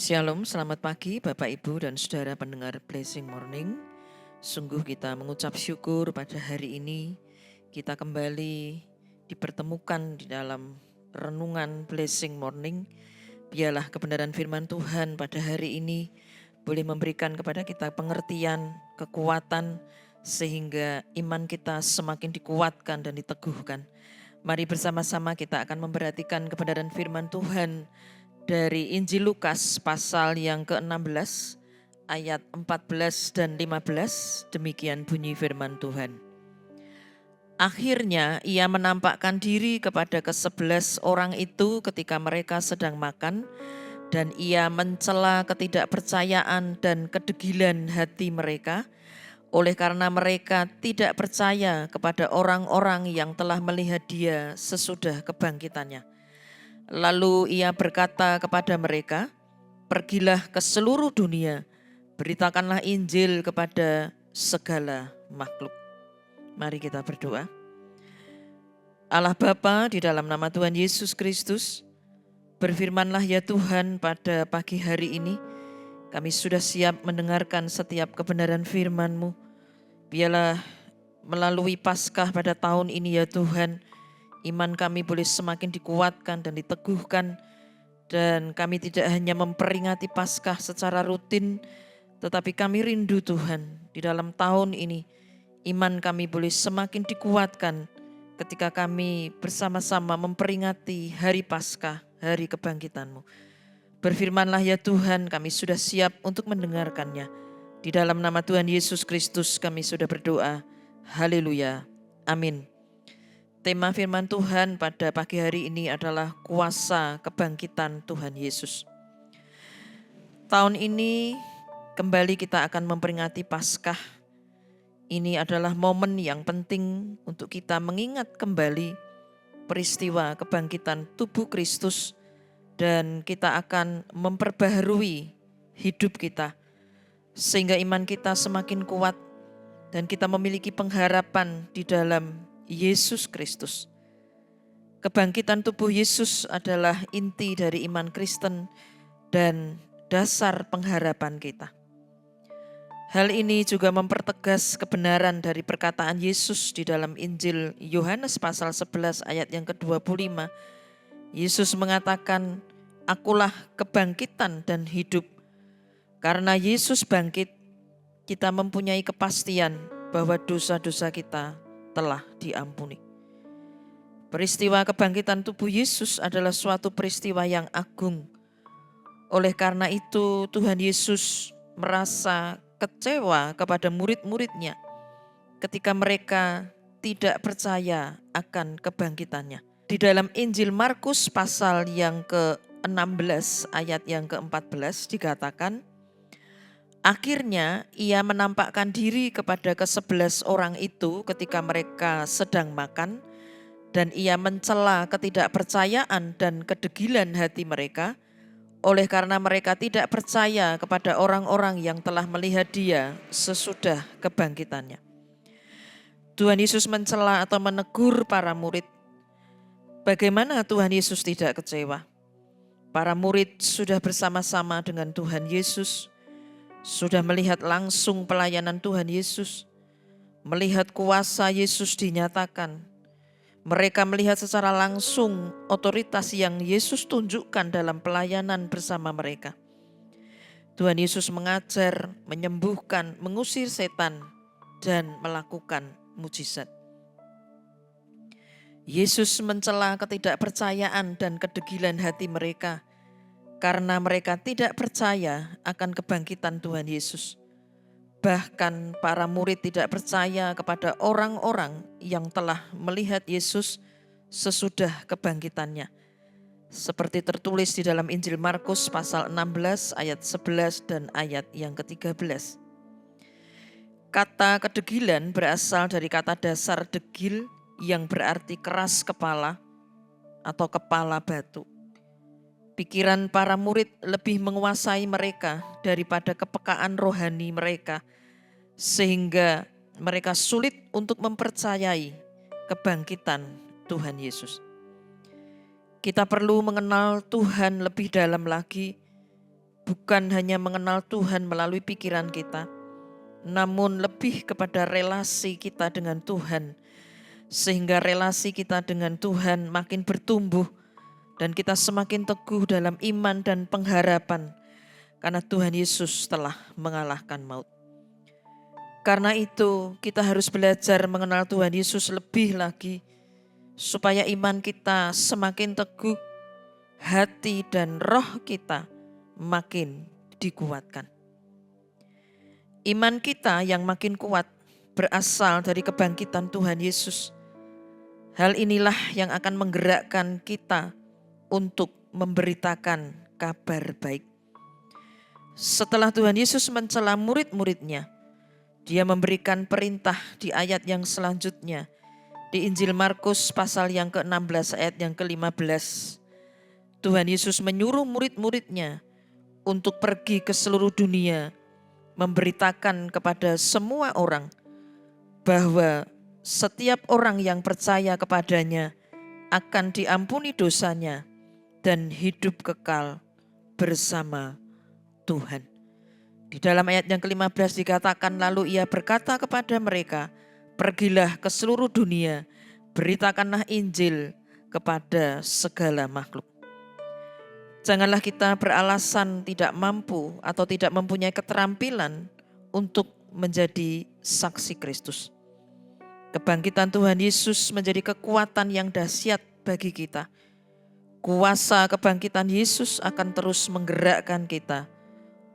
Shalom, selamat pagi Bapak Ibu dan Saudara pendengar Blessing Morning. Sungguh kita mengucap syukur pada hari ini kita kembali dipertemukan di dalam renungan Blessing Morning. Biarlah kebenaran firman Tuhan pada hari ini boleh memberikan kepada kita pengertian, kekuatan, sehingga iman kita semakin dikuatkan dan diteguhkan. Mari bersama-sama kita akan memperhatikan kebenaran firman Tuhan dari Injil Lukas pasal yang ke-16 ayat 14 dan 15. Demikian bunyi firman Tuhan. Akhirnya ia menampakkan diri kepada ke-11 orang itu ketika mereka sedang makan, dan ia mencela ketidakpercayaan dan kedegilan hati mereka, oleh karena mereka tidak percaya kepada orang-orang yang telah melihat dia sesudah kebangkitannya. Lalu ia berkata kepada mereka, "Pergilah ke seluruh dunia, beritakanlah Injil kepada segala makhluk." Mari kita berdoa. Allah Bapa, di dalam nama Tuhan Yesus Kristus, berfirmanlah ya Tuhan pada pagi hari ini. Kami sudah siap mendengarkan setiap kebenaran firman-Mu. Biarlah melalui Paskah pada tahun ini ya Tuhan, iman kami boleh semakin dikuatkan dan diteguhkan. Dan kami tidak hanya memperingati Paskah secara rutin, tetapi kami rindu Tuhan di dalam tahun ini iman kami boleh semakin dikuatkan ketika kami bersama-sama memperingati hari Paskah, hari kebangkitan-Mu. Berfirmanlah ya Tuhan, kami sudah siap untuk mendengarkannya. Di dalam nama Tuhan Yesus Kristus kami sudah berdoa. Haleluya. Amin. Tema firman Tuhan pada pagi hari ini adalah kuasa kebangkitan Tuhan Yesus. Tahun ini kembali kita akan memperingati Paskah. Ini adalah momen yang penting untuk kita mengingat kembali peristiwa kebangkitan tubuh Kristus, dan kita akan memperbaharui hidup kita sehingga iman kita semakin kuat dan kita memiliki pengharapan di dalam Yesus Kristus. Kebangkitan tubuh Yesus adalah inti dari iman Kristen dan dasar pengharapan kita. Hal ini juga mempertegas kebenaran dari perkataan Yesus di dalam Injil Yohanes pasal 11 ayat yang ke-25. Yesus mengatakan, "Akulah kebangkitan dan hidup." Karena Yesus bangkit, kita mempunyai kepastian bahwa dosa-dosa kita telah diampuni. Peristiwa kebangkitan tubuh Yesus adalah suatu peristiwa yang agung. Oleh karena itu Tuhan Yesus merasa kecewa kepada murid-muridnya ketika mereka tidak percaya akan kebangkitannya. Di dalam Injil Markus pasal yang ke-16 ayat yang ke-14 dikatakan, akhirnya ia menampakkan diri kepada ke-11 orang itu ketika mereka sedang makan, dan ia mencela ketidakpercayaan dan kedegilan hati mereka, oleh karena mereka tidak percaya kepada orang-orang yang telah melihat dia sesudah kebangkitannya. Tuhan Yesus mencela atau menegur para murid. Bagaimana Tuhan Yesus tidak kecewa? Para murid sudah bersama-sama dengan Tuhan Yesus, sudah melihat langsung pelayanan Tuhan Yesus, melihat kuasa Yesus dinyatakan. Mereka melihat secara langsung otoritas yang Yesus tunjukkan dalam pelayanan bersama mereka. Tuhan Yesus mengajar, menyembuhkan, mengusir setan, dan melakukan mujizat. Yesus mencela ketidakpercayaan dan kedegilan hati mereka karena mereka tidak percaya akan kebangkitan Tuhan Yesus. Bahkan para murid tidak percaya kepada orang-orang yang telah melihat Yesus sesudah kebangkitannya. Seperti tertulis di dalam Injil Markus pasal 16 ayat 11 dan ayat yang ke-13. Kata kedegilan berasal dari kata dasar degil yang berarti keras kepala atau kepala batu. Pikiran para murid lebih menguasai mereka daripada kepekaan rohani mereka, sehingga mereka sulit untuk mempercayai kebangkitan Tuhan Yesus. Kita perlu mengenal Tuhan lebih dalam lagi bukan hanya mengenal Tuhan melalui pikiran kita, namun lebih kepada relasi kita dengan Tuhan, sehingga relasi kita dengan Tuhan makin bertumbuh dan kita semakin teguh dalam iman dan pengharapan karena Tuhan Yesus telah mengalahkan maut. Karena itu kita harus belajar mengenal Tuhan Yesus lebih lagi supaya iman kita semakin teguh, hati dan roh kita makin dikuatkan. Iman kita yang makin kuat berasal dari kebangkitan Tuhan Yesus. Hal inilah yang akan menggerakkan kita untuk memberitakan kabar baik. Setelah Tuhan Yesus mencela murid-muridnya, Dia memberikan perintah di ayat yang selanjutnya. Di Injil Markus pasal yang ke-16 ayat yang ke-15. Tuhan Yesus menyuruh murid-muridnya untuk pergi ke seluruh dunia, memberitakan kepada semua orang bahwa setiap orang yang percaya kepadanya akan diampuni dosanya dan hidup kekal bersama Tuhan. Di dalam ayat yang ke-15 dikatakan, lalu Ia berkata kepada mereka, pergilah ke seluruh dunia, beritakanlah Injil kepada segala makhluk. Janganlah kita beralasan tidak mampu atau tidak mempunyai keterampilan untuk menjadi saksi Kristus. Kebangkitan Tuhan Yesus menjadi kekuatan yang dahsyat bagi kita. Kuasa kebangkitan Yesus akan terus menggerakkan kita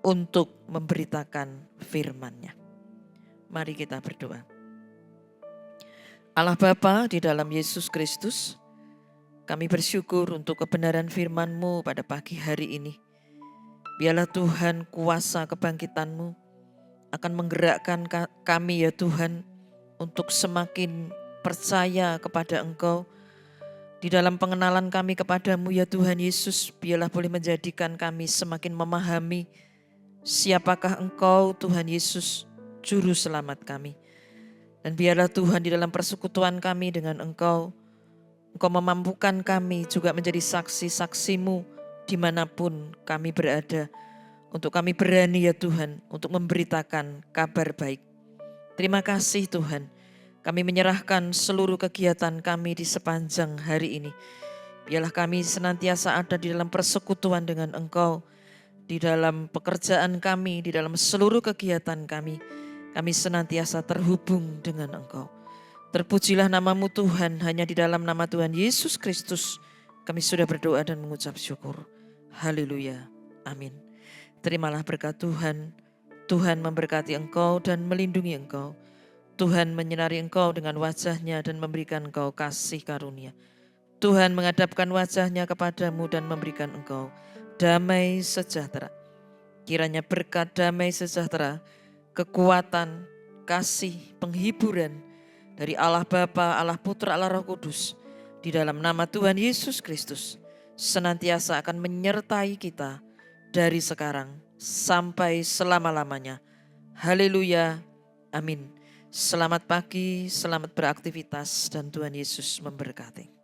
untuk memberitakan firman-Nya. Mari kita berdoa. Allah Bapa di dalam Yesus Kristus, kami bersyukur untuk kebenaran firman-Mu pada pagi hari ini. Biarlah Tuhan kuasa kebangkitan-Mu akan menggerakkan kami ya Tuhan untuk semakin percaya kepada Engkau. Di dalam pengenalan kami kepadamu ya Tuhan Yesus, biarlah boleh menjadikan kami semakin memahami siapakah Engkau Tuhan Yesus, Juru Selamat kami. Dan biarlah Tuhan di dalam persekutuan kami dengan Engkau memampukan kami juga menjadi saksi-saksi-Mu dimanapun kami berada. Untuk kami berani ya Tuhan untuk memberitakan kabar baik. Terima kasih Tuhan. Kami menyerahkan seluruh kegiatan kami di sepanjang hari ini. Biarlah kami senantiasa ada di dalam persekutuan dengan Engkau. Di dalam pekerjaan kami, di dalam seluruh kegiatan kami senantiasa terhubung dengan Engkau. Terpujilah nama-Mu Tuhan, hanya di dalam nama Tuhan Yesus Kristus kami sudah berdoa dan mengucap syukur. Haleluya, amin. Terimalah berkat Tuhan. Tuhan memberkati engkau dan melindungi engkau. Tuhan menyinari engkau dengan wajah-Nya dan memberikan engkau kasih karunia. Tuhan menghadapkan wajah-Nya kepadamu dan memberikan engkau damai sejahtera. Kiranya berkat damai sejahtera, kekuatan, kasih, penghiburan dari Allah Bapa, Allah Putra, Allah Roh Kudus di dalam nama Tuhan Yesus Kristus senantiasa akan menyertai kita dari sekarang sampai selama-lamanya. Haleluya, amin. Selamat pagi, selamat beraktivitas dan Tuhan Yesus memberkati.